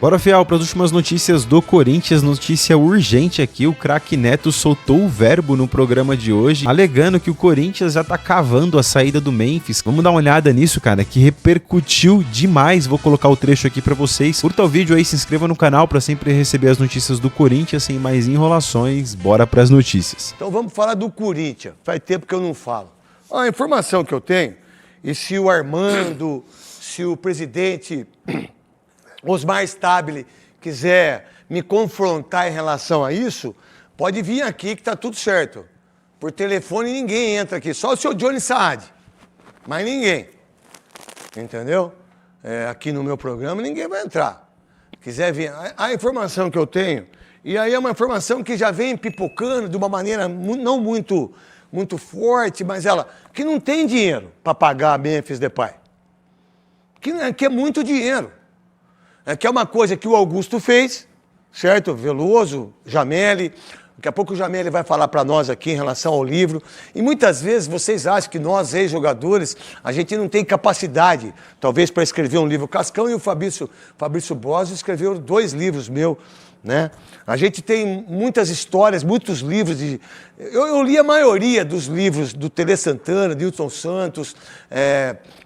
Bora, Fiel, para as últimas notícias do Corinthians, notícia urgente aqui, o craque Neto soltou o verbo no programa de hoje, alegando que o Corinthians já tá cavando a saída do Memphis. Vamos dar uma olhada nisso, cara, que repercutiu demais. Vou colocar o trecho aqui para vocês. Curta o vídeo aí, se inscreva no canal para sempre receber as notícias do Corinthians, sem mais enrolações. Bora para as notícias. Então vamos falar do Corinthians, faz tempo que eu não falo. A informação que eu tenho, e se o Armando, se o presidente Osmar Stabile quiser me confrontar em relação a isso, pode vir aqui que tá tudo certo. Por telefone ninguém entra aqui, só o seu Johnny Saad, mas ninguém. Entendeu? Aqui no meu programa ninguém vai entrar. Quiser vir, a informação que eu tenho, e aí é uma informação que já vem pipocando de uma maneira não muito forte, mas que não tem dinheiro para pagar a Memphis Depay. Que é muito dinheiro. Que é uma coisa que o Augusto fez, certo? Veloso, Jameli. Daqui a pouco o Jameli vai falar para nós aqui em relação ao livro. E muitas vezes vocês acham que nós, ex-jogadores, a gente não tem capacidade, talvez, para escrever um livro. O Cascão e o Fabrício Bosio escreveram 2 livros meus, né? A gente tem muitas histórias, muitos livros. Eu li a maioria dos livros do Tele Santana, de Hudson Santos,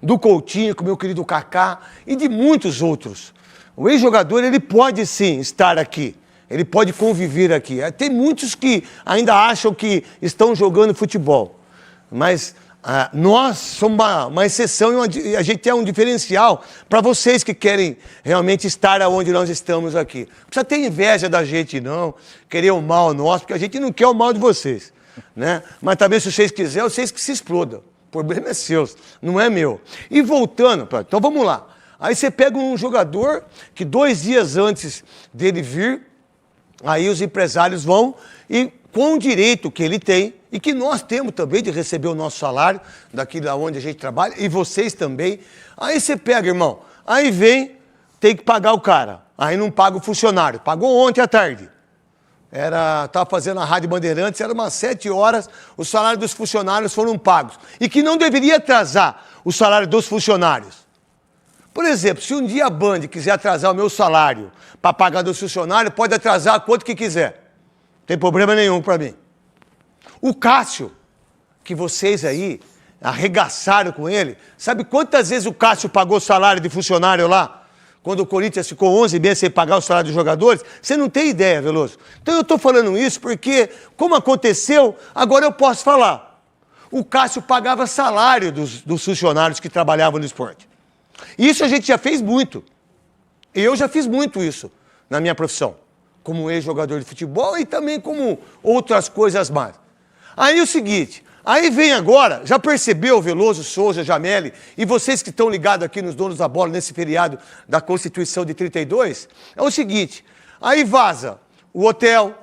do Coutinho, com o meu querido Kaká, e de muitos outros. O ex-jogador, ele pode sim estar aqui, ele pode conviver aqui. Tem muitos que ainda acham que estão jogando futebol, mas nós somos uma exceção e a gente é um diferencial para vocês que querem realmente estar onde nós estamos aqui. Não precisa ter inveja da gente não, querer o mal nosso, porque a gente não quer o mal de vocês, né? Mas também se vocês quiserem, vocês que se explodam. O problema é seu, não é meu. E voltando, então vamos lá. Aí você pega um jogador que 2 dias antes dele vir, aí os empresários vão e com o direito que ele tem e que nós temos também de receber o nosso salário daqui da onde a gente trabalha e vocês também. Aí você pega, irmão, aí vem, tem que pagar o cara. Aí não paga o funcionário. Pagou ontem à tarde. Estava fazendo a Rádio Bandeirantes, era umas 7 horas, o salário dos funcionários foram pagos. E que não deveria atrasar o salário dos funcionários. Por exemplo, se um dia a Band quiser atrasar o meu salário para pagar dos funcionários, pode atrasar quanto que quiser. Não tem problema nenhum para mim. O Cássio, que vocês aí arregaçaram com ele, sabe quantas vezes o Cássio pagou salário de funcionário lá? Quando o Corinthians ficou 11 meses sem pagar o salário dos jogadores? Você não tem ideia, Veloso. Então eu estou falando isso porque, como aconteceu, agora eu posso falar. O Cássio pagava salário dos funcionários que trabalhavam no esporte. Isso a gente já fez muito. Eu já fiz muito isso na minha profissão, como ex-jogador de futebol e também como outras coisas mais. Aí o seguinte, aí vem agora, já percebeu, Veloso, Souza, Jameli, e vocês que estão ligados aqui nos Donos da Bola nesse feriado da Constituição de 32, é o seguinte, aí vaza o hotel.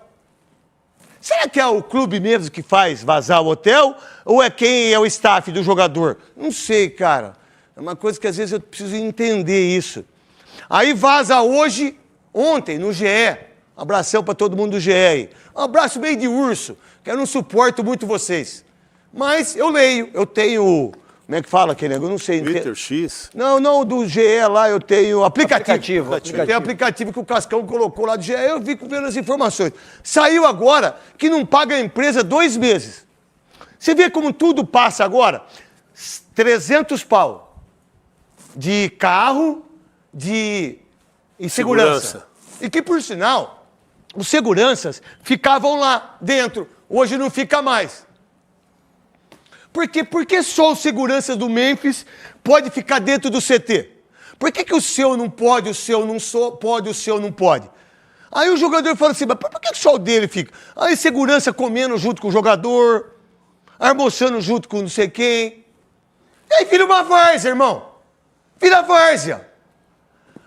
Será que é o clube mesmo que faz vazar o hotel ou é quem é o staff do jogador? Não sei, cara. É uma coisa que às vezes eu preciso entender isso. Aí vaza ontem, no GE. Abração para todo mundo do GE aí. Um abraço meio de urso, que eu não suporto muito vocês. Mas eu leio, eu tenho... Como é que fala aquele negócio? Eu não sei. Twitter X? Não, do GE lá eu tenho aplicativo. Eu tenho aplicativo que o Cascão colocou lá do GE, eu fico vendo as informações. Saiu agora que não paga a empresa 2 meses. Você vê como tudo passa agora? 300 pau. De carro, e segurança. E que, por sinal, os seguranças ficavam lá dentro. Hoje não fica mais. Por que só os seguranças do Memphis pode ficar dentro do CT? Por que o seu não pode, o seu não pode, o seu não pode? Aí o jogador fala assim, mas por que só o dele fica? Aí segurança comendo junto com o jogador, almoçando junto com não sei quem. E aí vira uma várzea, irmão. Vira várzea.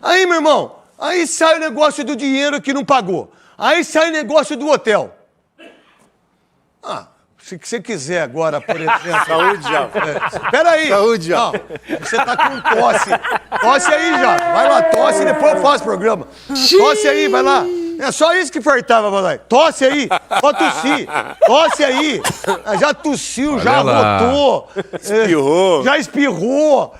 Aí, meu irmão, aí sai o negócio do dinheiro que não pagou. Aí sai o negócio do hotel. Se você quiser agora, por exemplo... Saúde, já. Espera aí. Saúde, já. Você tá com tosse. Tosse aí, já. Vai lá, tosse e depois eu faço o programa. Tosse aí, vai lá. É só isso que fartava, vai lá. Tosse aí. Pode tossir. Tosse aí. Já tossiu, já arrotou. Espirrou. Já espirrou.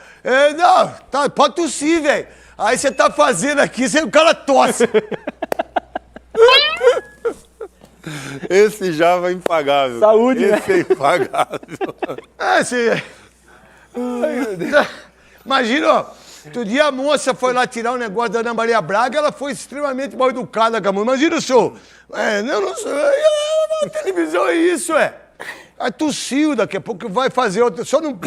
Não, tá, pode tossir, velho. Aí você tá fazendo aqui, o cara tosse. Esse já vai impagável. Saúde, esse é impagável. Imagina, ó. Outro dia a moça foi lá tirar um negócio da Ana Maria Braga, ela foi extremamente mal educada com a moça. Imagina o show. Não sei. A televisão é isso, Aí tossiu, daqui a pouco vai fazer outra. Só não.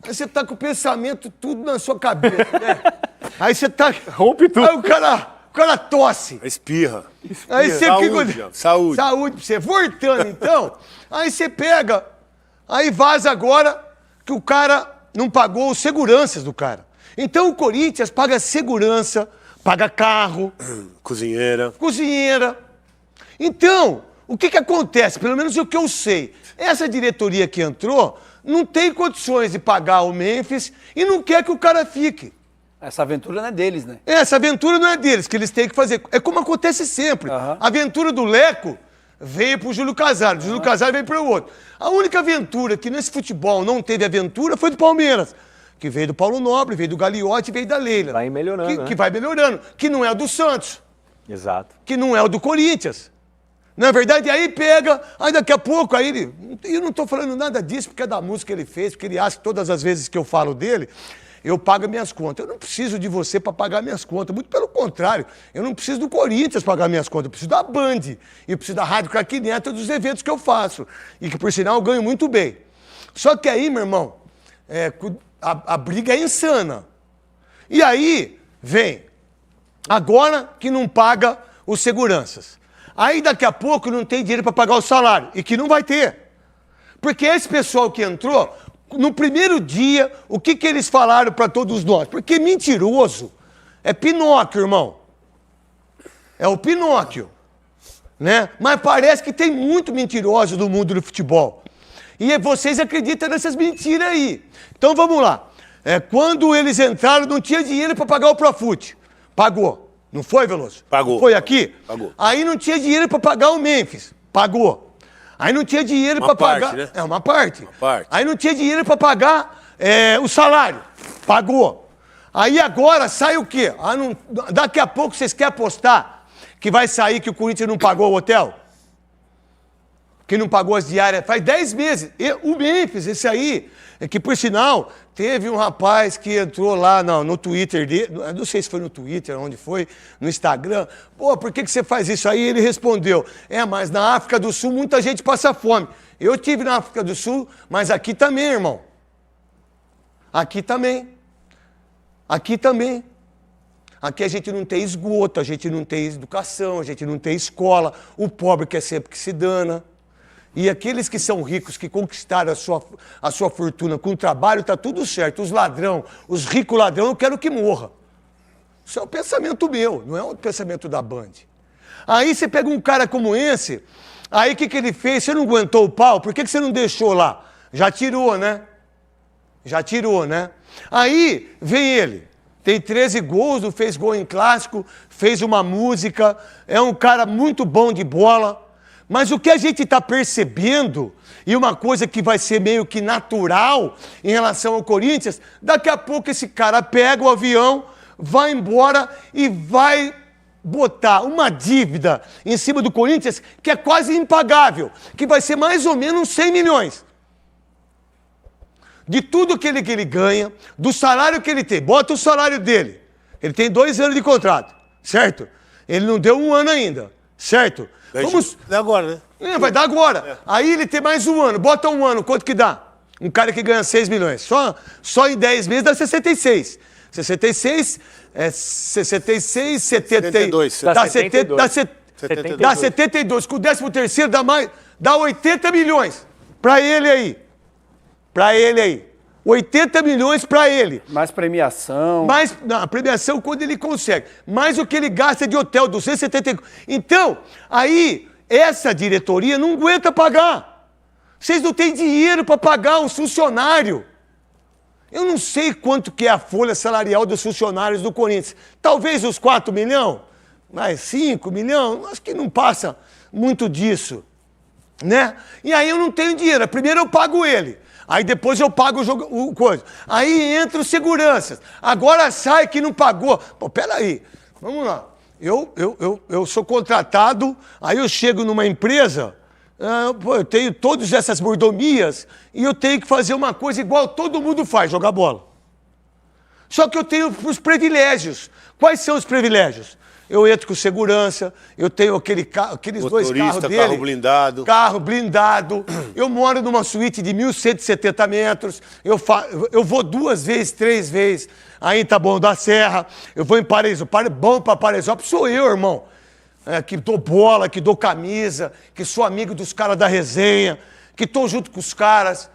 Aí você tá com o pensamento tudo na sua cabeça, né? Aí você tá. Rompe tudo. Aí o cara tosse. Espirra. Aí você Saúde, fica. saúde. Saúde pra você. Voltando, então. Aí você pega. Aí vaza agora que o cara não pagou os seguranças do cara. Então o Corinthians paga segurança, paga carro. Cozinheira. Então, o que acontece? Pelo menos o que eu sei. Essa diretoria que entrou não tem condições de pagar o Memphis e não quer que o cara fique. Essa aventura não é deles, né? Essa aventura não é deles, que eles têm que fazer. É como acontece sempre. A aventura do Leco veio pro Júlio Casares, o Júlio Casares veio para o outro. A única aventura que nesse futebol não teve aventura foi do Palmeiras, que veio do Paulo Nobre, veio do Gagliotti, veio da Leila. Vai melhorando, né? Que vai melhorando, que não é o do Santos. Exato. Que não é o do Corinthians. Na verdade, aí pega, aí daqui a pouco, aí ele... Eu não estou falando nada disso porque é da música que ele fez, porque ele acha que todas as vezes que eu falo dele, eu pago minhas contas. Eu não preciso de você para pagar minhas contas, muito pelo contrário. Eu não preciso do Corinthians pagar minhas contas, eu preciso da Band, eu preciso da Rádio Craque Neto, dos eventos que eu faço. E que, por sinal, eu ganho muito bem. Só que aí, meu irmão, a briga é insana. E aí, vem, agora que não paga os seguranças. Aí daqui a pouco não tem dinheiro para pagar o salário. E que não vai ter. Porque esse pessoal que entrou, no primeiro dia, o que eles falaram para todos nós? Porque mentiroso é Pinóquio, irmão. É o Pinóquio. Né? Mas parece que tem muito mentiroso no mundo do futebol. E vocês acreditam nessas mentiras aí. Então vamos lá. Quando eles entraram, não tinha dinheiro para pagar o Profut. Pagou. Não foi, Veloso? Pagou. Foi aqui? Pagou. Aí não tinha dinheiro para pagar o Memphis. Pagou. Aí não tinha dinheiro para pagar... Né? Uma parte. Uma parte. Aí não tinha dinheiro para pagar o salário. Pagou. Aí agora sai o quê? Daqui a pouco vocês querem apostar que vai sair que o Corinthians não pagou o hotel? Que não pagou as diárias? Faz 10 meses. O Memphis, esse aí, que por sinal, teve um rapaz que entrou lá no Twitter dele, não sei se foi no Twitter, onde foi, no Instagram. Pô, por que você faz isso? Aí ele respondeu, mas na África do Sul muita gente passa fome. Eu tive na África do Sul, mas aqui também, irmão. Aqui também. Aqui também. Aqui a gente não tem esgoto, a gente não tem educação, a gente não tem escola. O pobre quer sempre que se dana. E aqueles que são ricos, que conquistaram a sua fortuna com trabalho, tá tudo certo. Os ladrão, os ricos ladrão, eu quero que morra. Isso é o pensamento meu, não é o pensamento da Band. Aí você pega um cara como esse, aí o que ele fez? Você não aguentou o pau? Por que você não deixou lá? Já tirou, né? Já tirou, né? Aí vem ele, tem 13 gols, não fez gol em clássico, fez uma música, é um cara muito bom de bola. Mas o que a gente está percebendo, e uma coisa que vai ser meio que natural em relação ao Corinthians, daqui a pouco esse cara pega o avião, vai embora e vai botar uma dívida em cima do Corinthians que é quase impagável, que vai ser mais ou menos 100 milhões. De tudo que ele ganha, do salário que ele tem, bota o salário dele. Ele tem 2 anos de contrato, certo? Ele não deu 1 ano ainda, certo? Vamos... É agora, né? Vai dar agora. Aí ele tem mais 1 ano. Bota 1 ano, quanto que dá? Um cara que ganha 6 milhões. Só em 10 meses dá 66. 66, 72. Dá 72. Com o 13º dá 80 milhões. Pra ele aí. 80 milhões pra ele. Mais premiação. A premiação quando ele consegue. Mais o que ele gasta de hotel, 270. Então, aí, essa diretoria não aguenta pagar. Vocês não têm dinheiro para pagar um funcionário. Eu não sei quanto que é a folha salarial dos funcionários do Corinthians. Talvez uns 4 milhões, mas 5 milhões, acho que não passa muito disso. Né? E aí eu não tenho dinheiro. Primeiro eu pago ele. Aí depois eu pago o coisa. Aí entra os seguranças. Agora sai que não pagou. Pô, peraí. Vamos lá. Eu sou contratado, aí eu chego numa empresa, eu tenho todas essas mordomias e eu tenho que fazer uma coisa igual todo mundo faz, jogar bola. Só que eu tenho os privilégios. Quais são os privilégios? Eu entro com segurança, eu tenho aqueles dois carros dele. Carro blindado. Carro blindado. Eu moro numa suíte de 1.170 metros. Eu vou 2 vezes, 3 vezes aí em Taboão da Serra. Eu vou em Paraisópolis. Bom para Paraisópolis sou eu, irmão. Que dou bola, que dou camisa, que sou amigo dos caras da resenha, que tô junto com os caras.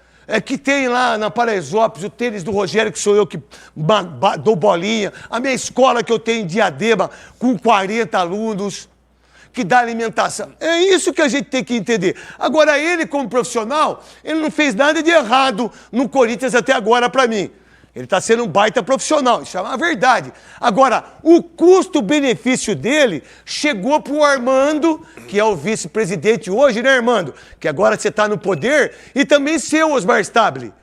Que tem lá na Paraisópolis o tênis do Rogério, que sou eu que dou bolinha. A minha escola que eu tenho em Diadema, com 40 alunos, que dá alimentação. É isso que a gente tem que entender. Agora, ele como profissional, ele não fez nada de errado no Corinthians até agora para mim. Ele está sendo um baita profissional, isso é uma verdade. Agora, o custo-benefício dele chegou para o Armando, que é o vice-presidente hoje, né, Armando? Que agora você está no poder, e também seu Osmar Stabile.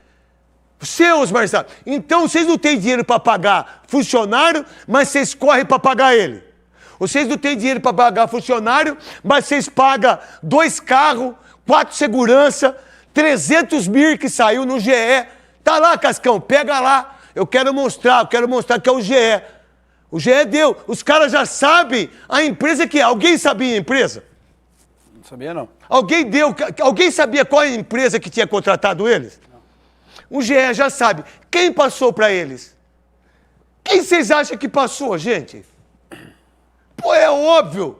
Seu Osmar Stabile. Então, vocês não têm dinheiro para pagar funcionário, mas vocês correm para pagar ele. Vocês não têm dinheiro para pagar funcionário, mas vocês pagam 2 carros, 4 segurança, 300 mil que saiu no GE. Tá lá, Cascão, pega lá. Eu quero mostrar que é o GE. O GE deu. Os caras já sabem a empresa que é. Alguém sabia a empresa? Não sabia, não. Alguém sabia qual é a empresa que tinha contratado eles? Não. O GE já sabe. Quem passou para eles? Quem vocês acham que passou, gente? Pô, é óbvio.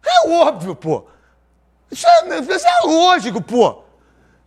É óbvio, pô. Isso é lógico, pô.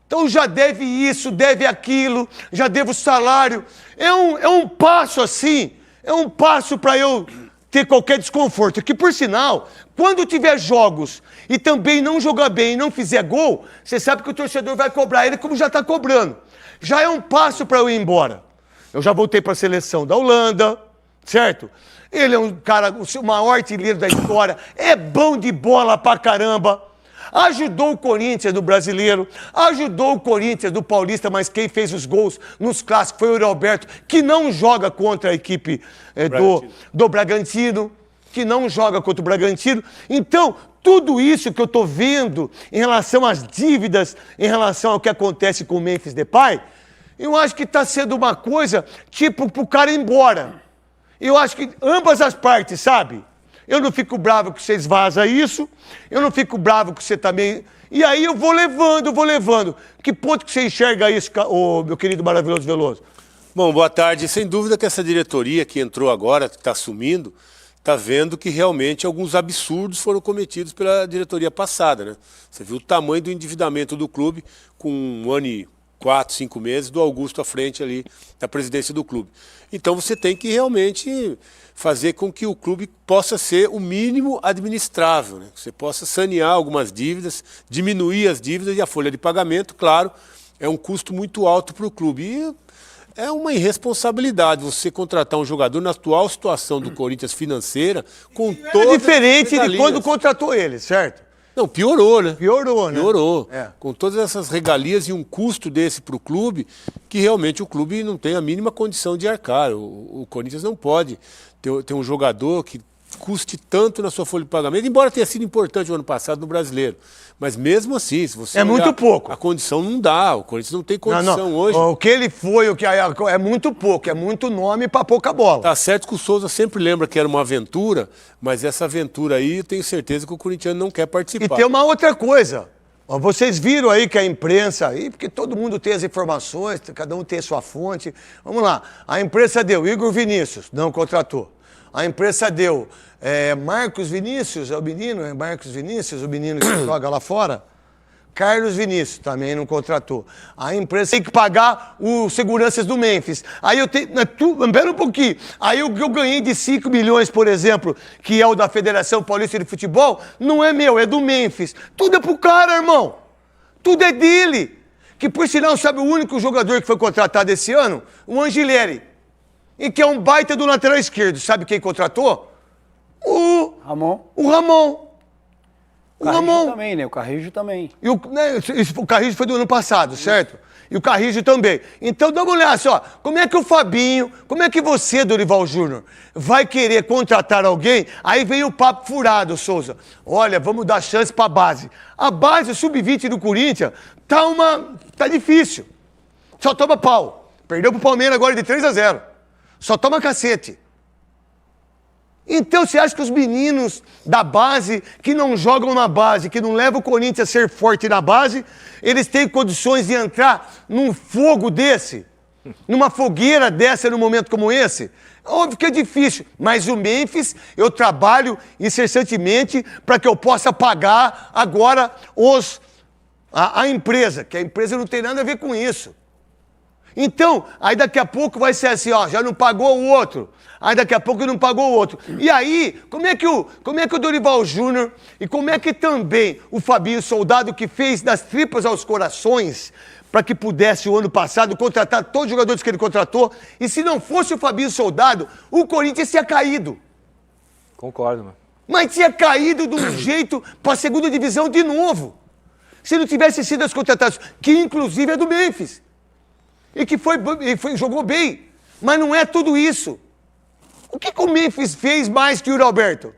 Então já deve isso, deve aquilo, já devo salário. É um passo assim, é um passo para eu ter qualquer desconforto. Que, por sinal, quando tiver jogos e também não jogar bem e não fizer gol, você sabe que o torcedor vai cobrar ele como já está cobrando. Já é um passo para eu ir embora. Eu já voltei para a seleção da Holanda, certo? Ele é um cara, o maior artilheiro da história, é bom de bola pra caramba. Ajudou o Corinthians do Brasileiro, ajudou o Corinthians do Paulista, mas quem fez os gols nos clássicos foi o Roberto, que não joga contra a equipe do Bragantino, que não joga contra o Bragantino. Então, tudo isso que eu estou vendo em relação às dívidas, em relação ao que acontece com o Memphis Depay, eu acho que está sendo uma coisa tipo para o cara ir embora. Eu acho que ambas as partes, sabe? Eu não fico bravo que vocês vazam isso, eu não fico bravo que você também... E aí eu vou levando. Que ponto que você enxerga isso, meu querido maravilhoso Veloso? Bom, boa tarde. Sem dúvida que essa diretoria que entrou agora, que está assumindo, está vendo que realmente alguns absurdos foram cometidos pela diretoria passada, né? Você viu o tamanho do endividamento do clube com 1 ano e 4, 5 meses do Augusto à frente ali da presidência do clube. Então você tem que realmente fazer com que o clube possa ser o mínimo administrável, né? Você possa sanear algumas dívidas, diminuir as dívidas e a folha de pagamento, claro, é um custo muito alto para o clube. E é uma irresponsabilidade você contratar um jogador na atual situação do Corinthians financeira com todas É diferente as de quando contratou ele, certo? Não, piorou, né? Piorou, né? Piorou. É. Com todas essas regalias e um custo desse para o clube, que realmente o clube não tem a mínima condição de arcar. O Corinthians não pode ter um jogador que custe tanto na sua folha de pagamento, embora tenha sido importante o ano passado no Brasileiro. Mas mesmo assim, se você É muito pouco. a condição não dá. O Corinthians não tem condição hoje. O que ele foi, é muito pouco, é muito nome para pouca bola. Tá certo que o Souza sempre lembra que era uma aventura, mas essa aventura aí eu tenho certeza que o corintiano não quer participar. E tem uma outra coisa. Ó, vocês viram aí que a imprensa aí, porque todo mundo tem as informações, cada um tem a sua fonte. Vamos lá. A imprensa deu Igor Vinícius, não contratou. A imprensa deu Marcos Vinícius, é o menino? É Marcos Vinícius, o menino que joga lá fora? Carlos Vinícius, também não contratou. A imprensa tem que pagar os seguranças do Memphis. Aí eu tenho... Espera um pouquinho. Aí o que eu ganhei de 5 milhões, por exemplo, que é o da Federação Paulista de Futebol, não é meu, é do Memphis. Tudo é pro cara, irmão. Tudo é dele. Que, por sinal, sabe o único jogador que foi contratado esse ano? O Angileri. E que é um baita do lateral esquerdo. Sabe quem contratou? O Ramon. O Carrijo também, né? O Carrijo também. E o Carrijo foi do ano passado, certo? E o Carrijo também. Então, dá uma olhada só. Como é que o Fabinho, como é que você, Dorival Júnior, vai querer contratar alguém? Aí vem o papo furado, Souza. Olha, vamos dar chance pra base. A base, o sub-20 do Corinthians, tá difícil. Só toma pau. Perdeu pro Palmeiras agora de 3-0. Só toma cacete. Então, você acha que os meninos da base, que não jogam na base, que não levam o Corinthians a ser forte na base, eles têm condições de entrar num fogo desse? Numa fogueira dessa num momento como esse? Óbvio que é difícil, mas o Memphis, eu trabalho incessantemente para que eu possa pagar agora a empresa, que a empresa não tem nada a ver com isso. Então, aí daqui a pouco vai ser assim, ó, já não pagou o outro. Aí daqui a pouco não pagou o outro. E aí, como é que o Dorival Júnior e como é que também o Fabinho Soldado, que fez das tripas aos corações para que pudesse o ano passado contratar todos os jogadores que ele contratou, e se não fosse o Fabinho Soldado, o Corinthians tinha caído. Concordo, mano. Mas tinha caído de um jeito para a segunda divisão de novo. Se não tivesse sido as contratações, que inclusive é do Memphis. E que jogou bem. Mas não é tudo isso. O que o Memphis fez mais que o Roberto?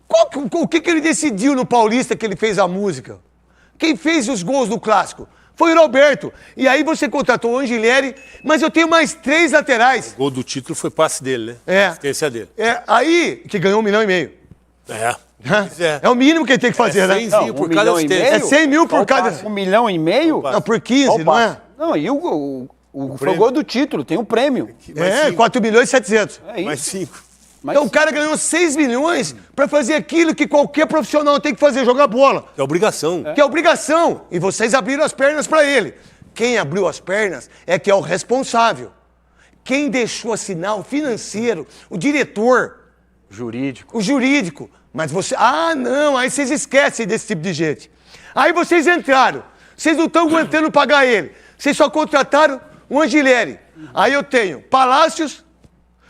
O que ele decidiu no Paulista que ele fez a música? Quem fez os gols do Clássico? Foi o Roberto. E aí você contratou o Angelieri, mas eu tenho mais 3 laterais. O gol do título foi passe dele, né? É. Assistência dele. Aí, que ganhou 1,5 milhão. É o mínimo que ele tem que fazer, né? 100 por cada assistência. É 100 mil por cada... 1,5 milhão? Não, por 15, não é? Não, e foi o gol do título, tem um prêmio. 4 milhões e 700. É isso. Mais 5. Então o cara ganhou 6 milhões para fazer aquilo que qualquer profissional tem que fazer, jogar bola. É obrigação. Que é obrigação. E vocês abriram as pernas para ele. Quem abriu as pernas é que é o responsável. Quem deixou assinar o financeiro, o diretor. Jurídico. O jurídico. Mas você... Ah, não, aí vocês esquecem desse tipo de gente. Aí vocês entraram. Vocês não estão aguentando pagar ele. Vocês só contrataram o Angelieri. Aí eu tenho Palácios,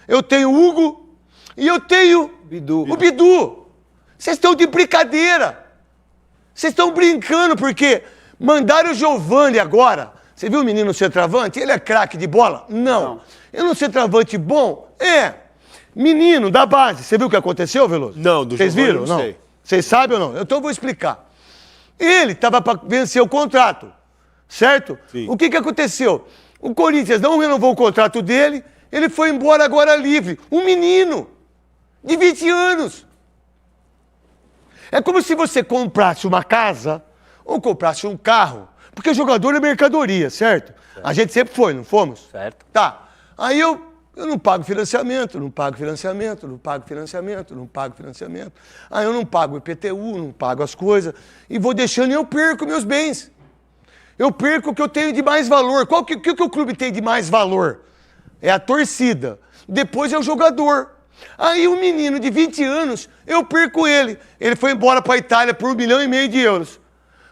eu tenho Hugo e eu tenho o Bidu. Vocês estão de brincadeira. Vocês estão brincando porque mandaram o Giovani agora. Você viu o menino centroavante? Ele é craque de bola? Não. Ele é um centroavante bom? É. Menino da base. Você viu o que aconteceu, Veloso? Não, do Vocês viram? Não sei. Vocês sabem ou não? Então eu vou explicar. Ele estava para vencer o contrato, certo? Sim. O que aconteceu? O Corinthians não renovou o contrato dele, ele foi embora agora livre. Um menino de 20 anos. É como se você comprasse uma casa ou comprasse um carro, porque o jogador é mercadoria, certo? A gente sempre foi, não fomos? Certo. Tá. Aí eu não pago financiamento, não pago financiamento, não pago financiamento, não pago financiamento. Aí eu não pago IPTU, não pago as coisas. E vou deixando e eu perco meus bens. Eu perco o que eu tenho de mais valor. O que o clube tem de mais valor? É a torcida. Depois é o jogador. Aí um menino de 20 anos, eu perco ele. Ele foi embora para a Itália por 1,5 milhão de euros.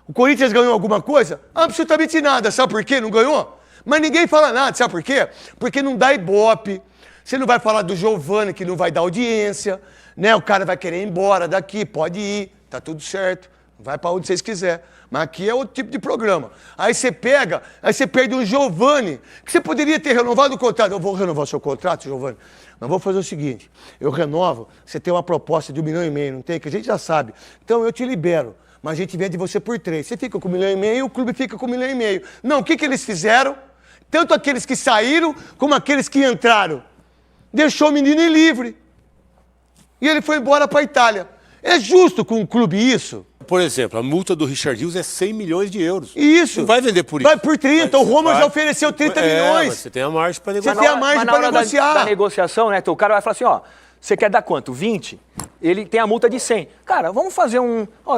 O Corinthians ganhou alguma coisa? Absolutamente nada. Sabe por quê? Não ganhou? Mas ninguém fala nada, sabe por quê? Porque não dá ibope. Você não vai falar do Giovani, que não vai dar audiência, né? O cara vai querer ir embora daqui, pode ir, tá tudo certo. Vai para onde vocês quiserem. Mas aqui é outro tipo de programa. Aí você perde um Giovani, que você poderia ter renovado o contrato. Eu vou renovar o seu contrato, Giovani. Mas vou fazer o seguinte, eu renovo, você tem uma proposta de 1,5 milhão, não tem? Que a gente já sabe. Então eu te libero. Mas a gente vende você por 3. Você fica com 1,5 milhão, o clube fica com 1,5 milhão. Não, o que eles fizeram? Tanto aqueles que saíram, como aqueles que entraram. Deixou o menino livre. E ele foi embora para a Itália. É justo com um clube isso? Por exemplo, a multa do Richard Rios é 100 milhões de euros. Isso. Não vai vender por isso. Vai por 30. O Roma já ofereceu 30 milhões. Mas você tem a margem para negociar. Você tem a margem para negociar. Da negociação, né? Então, o cara vai falar assim, ó, você quer dar quanto? 20? Ele tem a multa de 100. Cara, vamos fazer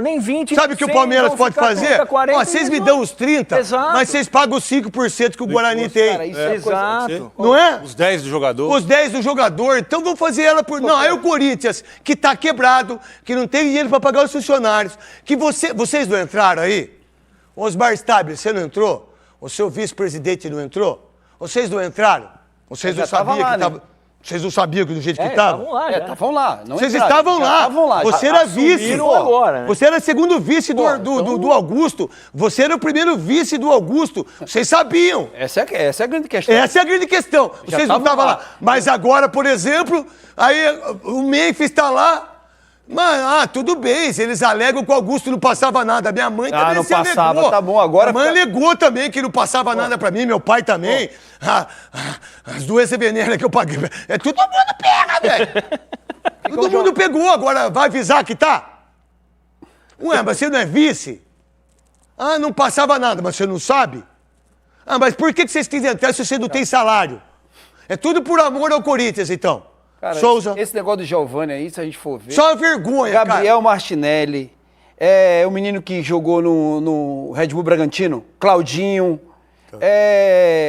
nem 20, sabe o que o Palmeiras pode fazer? 30, 40, vocês me dão os 30, exato. Mas vocês pagam os 5% que o Guarani tem. Cara, isso é exato. Não é? Os 10 do jogador. Os 10 do jogador. Então vamos fazer ela por... Não, aí o Corinthians, que tá quebrado, que não tem dinheiro para pagar os funcionários, que vocês não entraram aí? Osmar Stabile, você não entrou? O seu vice-presidente não entrou? Vocês não entraram? Vocês não sabiam que tava... Vocês não sabiam que do jeito que estavam estava? lá, já. Estavam lá. Não Vocês entraram, estavam já lá. estavam lá. Você era vice. Assumiram agora, né? Você era segundo vice do então- Augusto. Você era o primeiro vice do Augusto. Vocês sabiam. Essa é a grande questão. Essa é a grande questão. Vocês não estavam estavam lá. lá. Mas agora, por exemplo, aí o Memphis está lá. Mas, tudo bem, se eles alegam que o Augusto não passava nada. Minha mãe também não se passava, alegou. tá bom, agora Minha mãe fica- alegou também que não passava nada pra mim, meu pai também. As doenças venéreas que eu paguei. Todo mundo pega, velho. Todo mundo pegou, agora vai avisar que tá? Ué, mas você não é vice? Não passava nada, mas você não sabe? Mas por que vocês quisem entrar se você não tem salário? É tudo por amor ao Corinthians, então. Cara, Souza. esse negócio do Giovani aí, se a gente for ver... Só uma vergonha, Gabriel Martinelli, o menino que jogou no Red Bull Bragantino, Claudinho,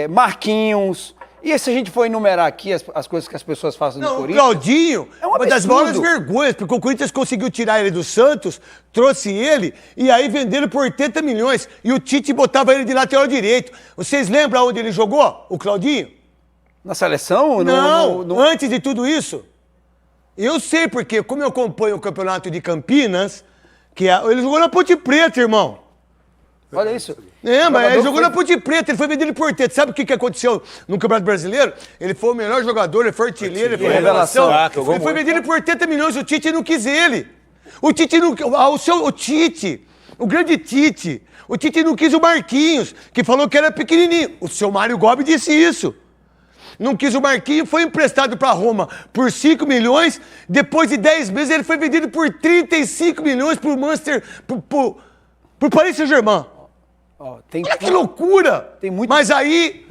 Marquinhos. E se a gente for enumerar aqui as coisas que as pessoas fazem no Não, o Corinthians... Claudinho É um uma das absurdo. maiores vergonhas, porque o Corinthians conseguiu tirar ele do Santos, trouxe ele e aí venderam por 80 milhões. E o Tite botava ele de lateral direito. Vocês lembram onde ele jogou, o Claudinho? Na seleção? Não, antes de tudo isso. Eu sei porque, como eu acompanho o campeonato de Campinas, ele jogou na Ponte Preta, irmão. Olha isso. Mas ele jogou foi- na Ponte Preta, ele foi vendido por 80. Sabe o que aconteceu no Campeonato Brasileiro? Ele foi o melhor jogador, ele foi artilheiro, ele foi Revelação. revelação. Ele foi vendido por 80 milhões, o Tite não quis ele. O Tite não... O grande Tite. O Tite não quis o Marquinhos, que falou que era pequenininho. O seu Mário Gobi disse isso. Não quis o Marquinhos, foi emprestado para Roma por 5 milhões. Depois de 10 meses, ele foi vendido por 35 milhões para o Manchester, pro Paris Saint-Germain. Olha que loucura! Tem muito- Mas aí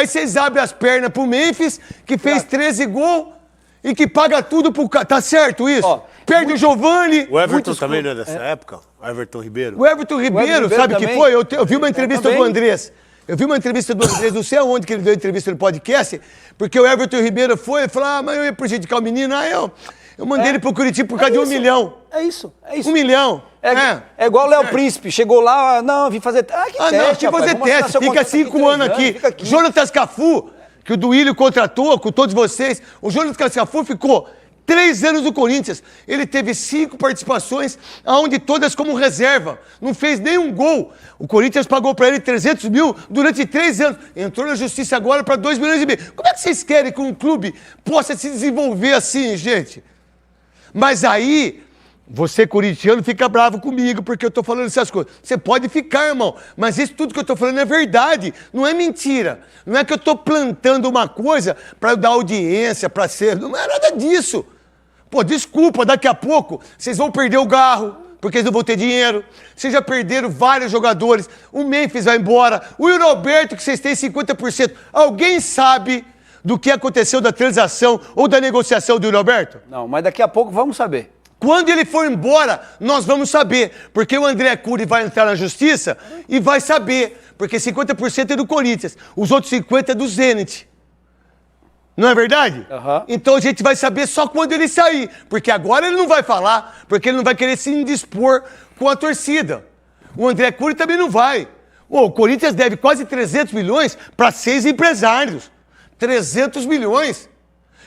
vocês abrem as pernas pro Memphis, que fez 13 gols e que paga tudo pro cara. Tá certo isso? Perde o Giovani. O Everton muitos também clubes. não é dessa época? O Everton Ribeiro? O Everton Ribeiro, sabe o que também. foi? Eu vi uma entrevista também. do Andrés. Eu vi uma entrevista do Andrés, não sei aonde que ele deu entrevista no podcast, porque o Everton Ribeiro foi e falou, mas eu ia prejudicar o menino. Eu mandei ele pro Curitiba por causa de 1 milhão. É isso. 1 milhão. É igual o Léo Príncipe, chegou lá, vim fazer... que teste, Não, que rapaz, fazer vamos assinar teste. seu Fica contrato 5 anos aqui. fica aqui. Jonatas Cafu, que o Duílio contratou com todos vocês. O Jonatas Cafu ficou 3 anos no Corinthians. Ele teve 5 participações, aonde todas como reserva. Não fez nenhum gol. O Corinthians pagou pra ele 300 mil durante 3 anos. Entrou na justiça agora pra 2 milhões e meio. Como é que vocês querem que um clube possa se desenvolver assim, gente? Mas aí, você corintiano fica bravo comigo porque eu tô falando essas coisas. Você pode ficar, irmão, mas isso tudo que eu tô falando é verdade, não é mentira. Não é que eu tô plantando uma coisa pra dar audiência, pra ser... Não é nada disso. Pô, desculpa, daqui a pouco vocês vão perder o Garro, porque eles não vão ter dinheiro. Vocês já perderam vários jogadores. O Memphis vai embora. O Yuri Alberto, que vocês têm 50%. Alguém sabe do que aconteceu da transação ou da negociação do Yuri Alberto? Não, mas daqui a pouco vamos saber. Quando ele for embora, nós vamos saber. Porque o André Cury vai entrar na justiça e vai saber. Porque 50% é do Corinthians. Os outros 50% é do Zenit. Não é verdade? Aham. Então a gente vai saber só quando ele sair. Porque agora ele não vai falar, porque ele não vai querer se indispor com a torcida. O André Cury também não vai. O Corinthians deve quase 300 milhões para 6 empresários. 300 milhões.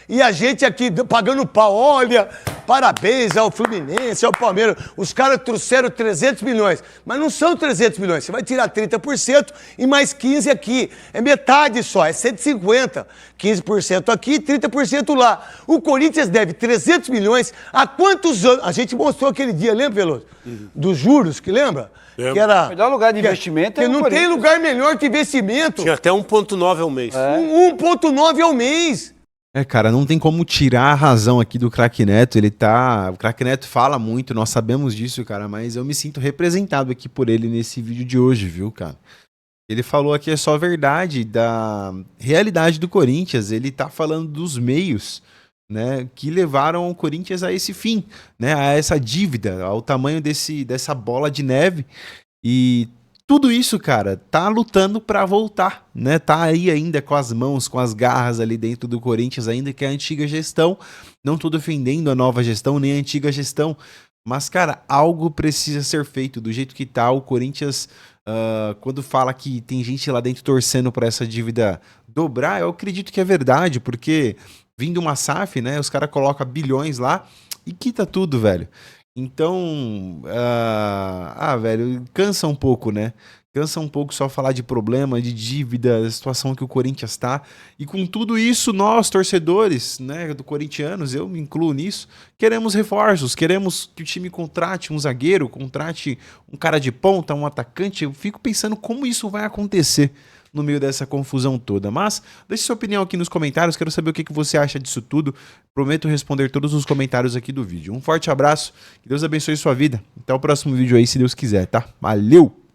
E a gente aqui pagando pau. Olha, parabéns ao Fluminense, ao Palmeiras. Os caras trouxeram 300 milhões. Mas não são 300 milhões. Você vai tirar 30% e mais 15% aqui. É metade só, é 150. 15% aqui e 30% lá. O Corinthians deve 300 milhões há quantos anos? A gente mostrou aquele dia, lembra, Veloso? Dos juros, que lembra? Lembro. Que era, O melhor lugar de investimento é que o não tem Corinthians. lugar melhor que investimento. Tinha até 1,9 ao mês. 1,9 ao mês. Cara, não tem como tirar a razão aqui do Craque Neto. O Craque Neto fala muito, nós sabemos disso, cara, mas eu me sinto representado aqui por ele nesse vídeo de hoje, viu, cara? Ele falou aqui é só verdade da realidade do Corinthians. Ele tá falando dos meios, né, que levaram o Corinthians a esse fim, né, a essa dívida, ao tamanho dessa bola de neve. E tudo isso, cara, tá lutando pra voltar, né? Tá aí ainda com as mãos, com as garras ali dentro do Corinthians, ainda que a antiga gestão. Não tô defendendo a nova gestão, nem a antiga gestão. Mas, cara, algo precisa ser feito. Do jeito que tá, o Corinthians, quando fala que tem gente lá dentro torcendo pra essa dívida dobrar, eu acredito que é verdade, porque vindo uma SAF, né, os caras colocam bilhões lá e quita tudo, velho. Então, velho, cansa um pouco, né? Cansa um pouco só falar de problema, de dívida, da situação que o Corinthians tá. E com tudo isso, nós, torcedores, né, do corintianos, eu me incluo nisso, queremos reforços, queremos que o time contrate um zagueiro, contrate um cara de ponta, um atacante. Eu fico pensando como isso vai acontecer no meio dessa confusão toda. Mas deixe sua opinião aqui nos comentários, quero saber o que você acha disso tudo. Prometo responder todos os comentários aqui do vídeo. Um forte abraço, que Deus abençoe sua vida. Até o próximo vídeo aí, se Deus quiser, tá? Valeu!